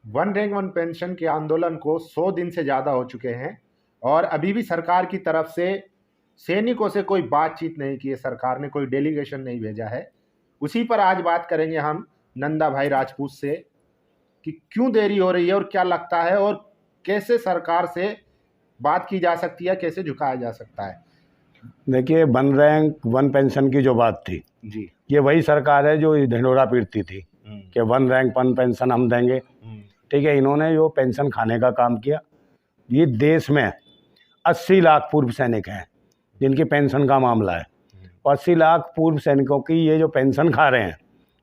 One rank one pension के आंदोलन को 100 दिन से ज़्यादा हो चुके हैं और अभी भी सरकार की तरफ से सैनिकों से कोई बातचीत नहीं की है। सरकार ने कोई डेलीगेशन नहीं भेजा है। उसी पर आज बात करेंगे हम नंदा भाई राजपूत से कि क्यों देरी हो रही है और क्या लगता है और कैसे सरकार से बात की जा सकती है, कैसे झुकाया जा सकता है। देखिए, वन रैंक वन पेंशन की जो बात थी जी, ये वही सरकार है जो ढिंढोरा पीटती थी कि वन रैंक वन पेंशन हम देंगे। ठीक है, इन्होंने जो पेंशन खाने का काम किया। ये देश में 80 लाख पूर्व सैनिक हैं जिनकी पेंशन का मामला है और 80 लाख पूर्व सैनिकों की ये जो पेंशन खा रहे हैं,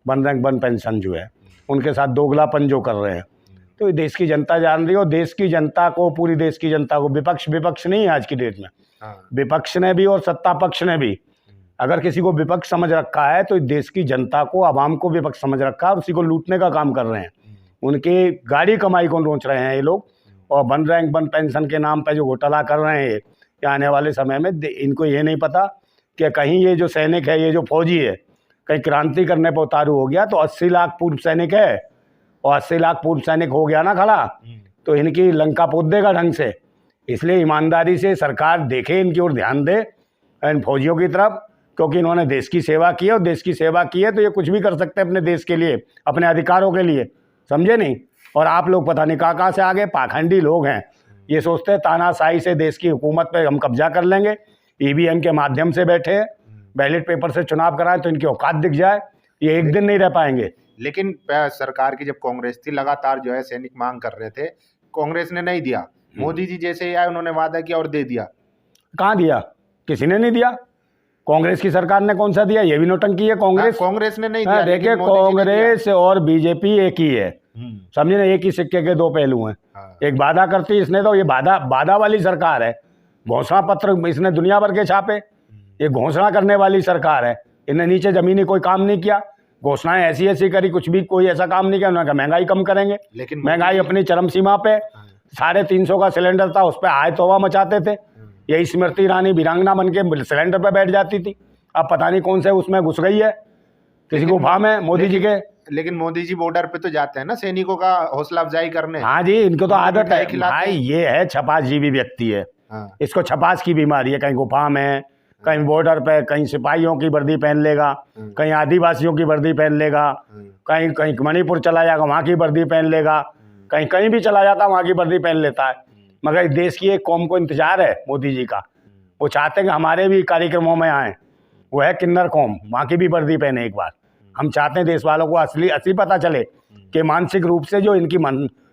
वन रैंक वन पेंशन जो है, उनके साथ दोगलापन जो कर रहे हैं, तो ये देश की जनता जान रही है। और देश की जनता को, पूरी देश की जनता को, विपक्ष नहीं है आज की डेट में, विपक्ष ने भी और सत्ता पक्ष ने भी, अगर किसी को विपक्ष समझ रखा है तो देश की जनता को, आवाम को विपक्ष समझ रखा है, उसी को लूटने का काम कर रहे हैं। उनकी गाड़ी कमाई को नोच रहे हैं ये लोग। और वन रैंक वन पेंशन के नाम पे जो घोटाला कर रहे हैं ये आने वाले समय में इनको ये नहीं पता कि कहीं ये जो सैनिक है, ये जो फौजी है, कहीं क्रांति करने पर उतारू हो गया तो 80 लाख पूर्व सैनिक है और 80 लाख पूर्व सैनिक हो गया ना खड़ा, तो इनकी लंका पोत देगा ढंग से। इसलिए ईमानदारी से सरकार देखे, इनकी ओर ध्यान दे, इन फौजियों की तरफ, क्योंकि इन्होंने देश की सेवा की है और देश की सेवा की है तो ये कुछ भी कर सकते हैं अपने देश के लिए, अपने अधिकारों के लिए, समझे नहीं। और आप लोग पता नहीं कहाँ से आगे पाखंडी लोग हैं, ये सोचते हैं तानाशाही से देश की हुकूमत पे हम कब्जा कर लेंगे। ईवीएम के माध्यम से बैठे हैं, बैलेट पेपर से चुनाव कराएं तो इनकी औकात दिख जाए, ये एक दिन नहीं रह पाएंगे। लेकिन सरकार की जब कांग्रेस थी, लगातार जो है सैनिक मांग कर रहे थे, कांग्रेस ने नहीं दिया। मोदी जी जैसे ही आए उन्होंने वादा किया और दे दिया। कहाँ दिया? किसी ने नहीं दिया। कांग्रेस की सरकार ने कौन सा दिया? ये भी नौटंकी है। कांग्रेस ने नहीं दिया। देखिए, कांग्रेस और बीजेपी एक ही है, समझे ना, एक ही सिक्के के दो पहलू हैं। एक वादा करती, इसने तो ये वादा वाली सरकार है। घोषणा पत्र इसने दुनिया भर के छापे, ये घोषणा करने वाली सरकार है। इन्हें नीचे जमीनी कोई काम नहीं किया, घोषणाएं ऐसी ऐसी करी, कुछ भी कोई ऐसा काम नहीं किया। उन्होंने कहा महंगाई कम करेंगे, लेकिन महंगाई अपनी चरम सीमा पे, 350 का सिलेंडर था, उस पर आय तौबा मचाते थे। यही स्मृति ईरानी वीरांगना बन के सिलेंडर पे बैठ जाती थी। अब पता नहीं कौन से उसमें घुस गई है, किसी को भाम है मोदी जी के। लेकिन मोदी जी बॉर्डर पे तो जाते हैं ना सैनिकों का हौसला अफजाई करने। हाँ जी, इनको तो आदत है भाई। ये है छपासजीवी व्यक्ति है, इसको छपास की बीमारी है। कहीं गुफा में, कहीं बॉर्डर पे, कहीं सिपाहियों की वर्दी पहन लेगा, कहीं आदिवासियों की वर्दी पहन लेगा, कहीं कहीं मणिपुर चला जाएगा वहाँ की वर्दी पहन लेगा, कहीं कहीं भी चला जाता वहाँ की वर्दी पहन लेता है। मगर देश की एक कौम को इंतजार है मोदी जी का, वो चाहते हैं कि हमारे भी कार्यक्रमों में आए। वो है किन्नर कौम, वहाँ की भी वर्दी पहने एक बार। हम चाहते हैं देश वालों को असली पता चले कि मानसिक रूप से जो इनकी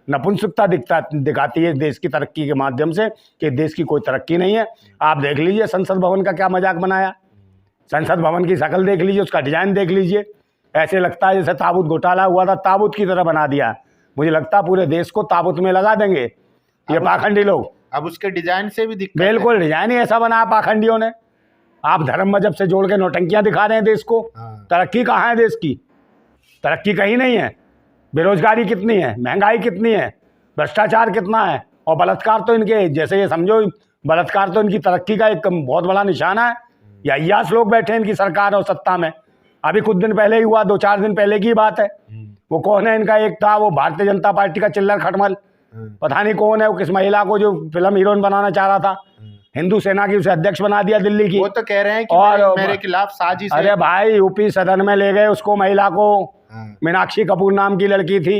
नपुंसकता दिखाती है देश की तरक्की के माध्यम से, कि देश की कोई तरक्की नहीं है। आप देख लीजिए संसद भवन का क्या मजाक बनाया। संसद भवन की शक्ल देख लीजिए, उसका डिजाइन देख लीजिए, ऐसे लगता है जैसे ताबूत घोटाला हुआ था, ताबूत की तरह बना दिया। मुझे लगता है पूरे देश को ताबूत में लगा देंगे ये पाखंडी लोग। अब उसके डिजाइन से भी दिक्कत, बिल्कुल डिजाइन ही ऐसा बनाया पाखंडियों ने। आप धर्म मजहब से जोड़ के नौटंकियां दिखा रहे हैं देश को। तरक्की कहाँ है देश की? तरक्की कहीं नहीं है। बेरोजगारी कितनी है, महंगाई कितनी है, भ्रष्टाचार कितना है, और बलात्कार तो इनके, जैसे ये समझो बलात्कार तो इनकी तरक्की का एक बहुत बड़ा निशाना है। या अय्यास लोग बैठे हैं इनकी सरकार और सत्ता में। अभी कुछ दिन पहले ही हुआ, 2-4 दिन पहले की बात है। वो कौन है इनका? एक था वो भारतीय जनता पार्टी का चिल्लर खटमल, पता नहीं कौन है वो, किस महिला को जो फिल्म हीरोइन बनाना चाह रहा था, हिंदू सेना की उसे अध्यक्ष बना दिया दिल्ली की। वो तो कह रहे हैं कि और मेरे खिलाफ साजिश है। अरे भाई, यूपी सदन में ले गए उसको, महिला को, मीनाक्षी कपूर नाम की लड़की थी,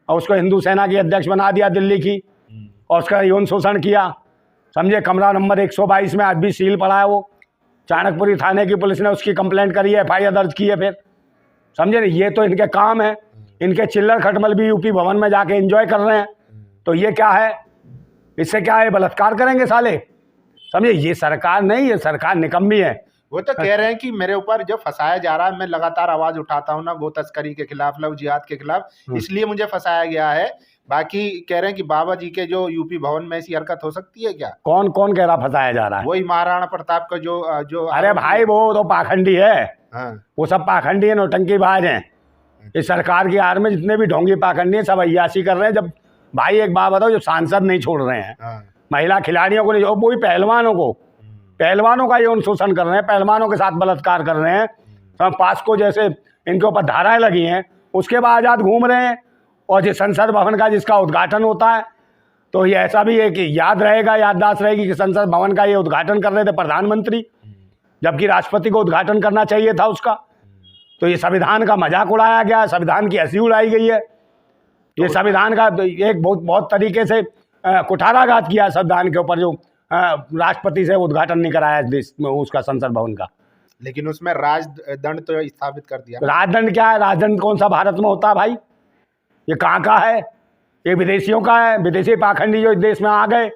और उसको हिंदू सेना की अध्यक्ष बना दिया दिल्ली की, और उसका यौन शोषण किया। समझे, कमरा नंबर 122 में आज भी सील पड़ा है। वो चाणकपुरी थाने की पुलिस ने उसकी कंप्लेंट करी है, FIR दर्ज की है। फिर समझे, ये तो इनके काम है। इनके चिल्लर खटमल भी यूपी भवन में जाके एंजॉय कर रहे हैं। तो ये क्या है? इससे क्या है? बलात्कार करेंगे साले। समझे, ये सरकार नहीं, ये सरकार निकम्मी है। वो तो कह रहे हैं कि मेरे ऊपर जो फंसाया जा रहा है, मैं लगातार आवाज उठाता हूँ ना गो तस्करी के खिलाफ, लव जिहाद के खिलाफ, इसलिए मुझे फंसाया गया है। बाकी कह रहे हैं कि बाबा जी के जो यूपी भवन में ऐसी हरकत हो सकती है क्या? कौन कौन कह रहा फंसाया जा रहा है? वही महाराणा प्रताप का जो अरे भाई, वो तो पाखंडी है। वो सब पाखंडी है, नौटंकीबाज हैं। इस सरकार की आड़ में जितने भी ढोंगी पाखंडी हैं, सब अय्याशी कर रहे हैं। जब भाई एक बात बताओ, जो सांसद नहीं छोड़ रहे हैं, महिला खिलाड़ियों को नहीं, वो भी पहलवानों का यौन शोषण कर रहे हैं, पहलवानों के साथ बलात्कार कर रहे हैं। पास्को जैसे इनके ऊपर धाराएं लगी हैं, उसके बाद आजाद घूम रहे हैं और जिस संसद भवन का जिसका उद्घाटन होता है, तो ये ऐसा भी है कि याद रहेगा, याददाश्त रहेगी कि संसद भवन का ये उद्घाटन कर रहे थे प्रधानमंत्री, जबकि राष्ट्रपति को उद्घाटन करना चाहिए था उसका। तो ये संविधान का मजाक उड़ाया गया, संविधान की हंसी उड़ाई गई है। ये संविधान का एक बहुत तरीके से कुठाराघात किया संविधान के ऊपर, जो राष्ट्रपति से उद्घाटन नहीं कराया देश में उसका संसद भवन का। लेकिन उसमें राजदंड तो स्थापित कर दिया। राजदंड क्या है? राजदंड कौन सा भारत में होता है भाई? ये कहाँ का है? ये विदेशियों का है। विदेशी पाखंडी जो इस देश में आ गए,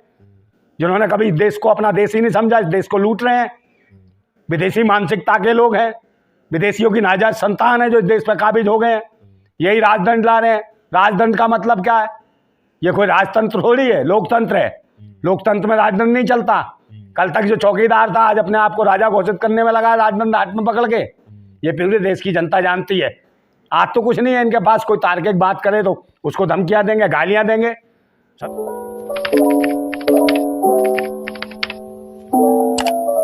जिन्होंने कभी इस देश को अपना देश ही नहीं समझा, इस देश को लूट रहे हैं। विदेशी मानसिकता के लोग हैं, विदेशियों की नाजायज संतान है जो इस देश पर काबिज हो गए हैं। यही राजदंड ला रहे हैं। राजदंड का मतलब क्या है? ये कोई राजतंत्र थोड़ी है, लोकतंत्र है। लोकतंत्र में राजदंड नहीं चलता। कल तक जो चौकीदार था आज अपने आप को राजा घोषित करने में लगा है राजदंड हाथ में पकड़ के। ये पूरे देश की जनता जानती है। आज तो कुछ नहीं है इनके पास, कोई तार्किक बात करे तो उसको धमकियां देंगे, गालियां देंगे।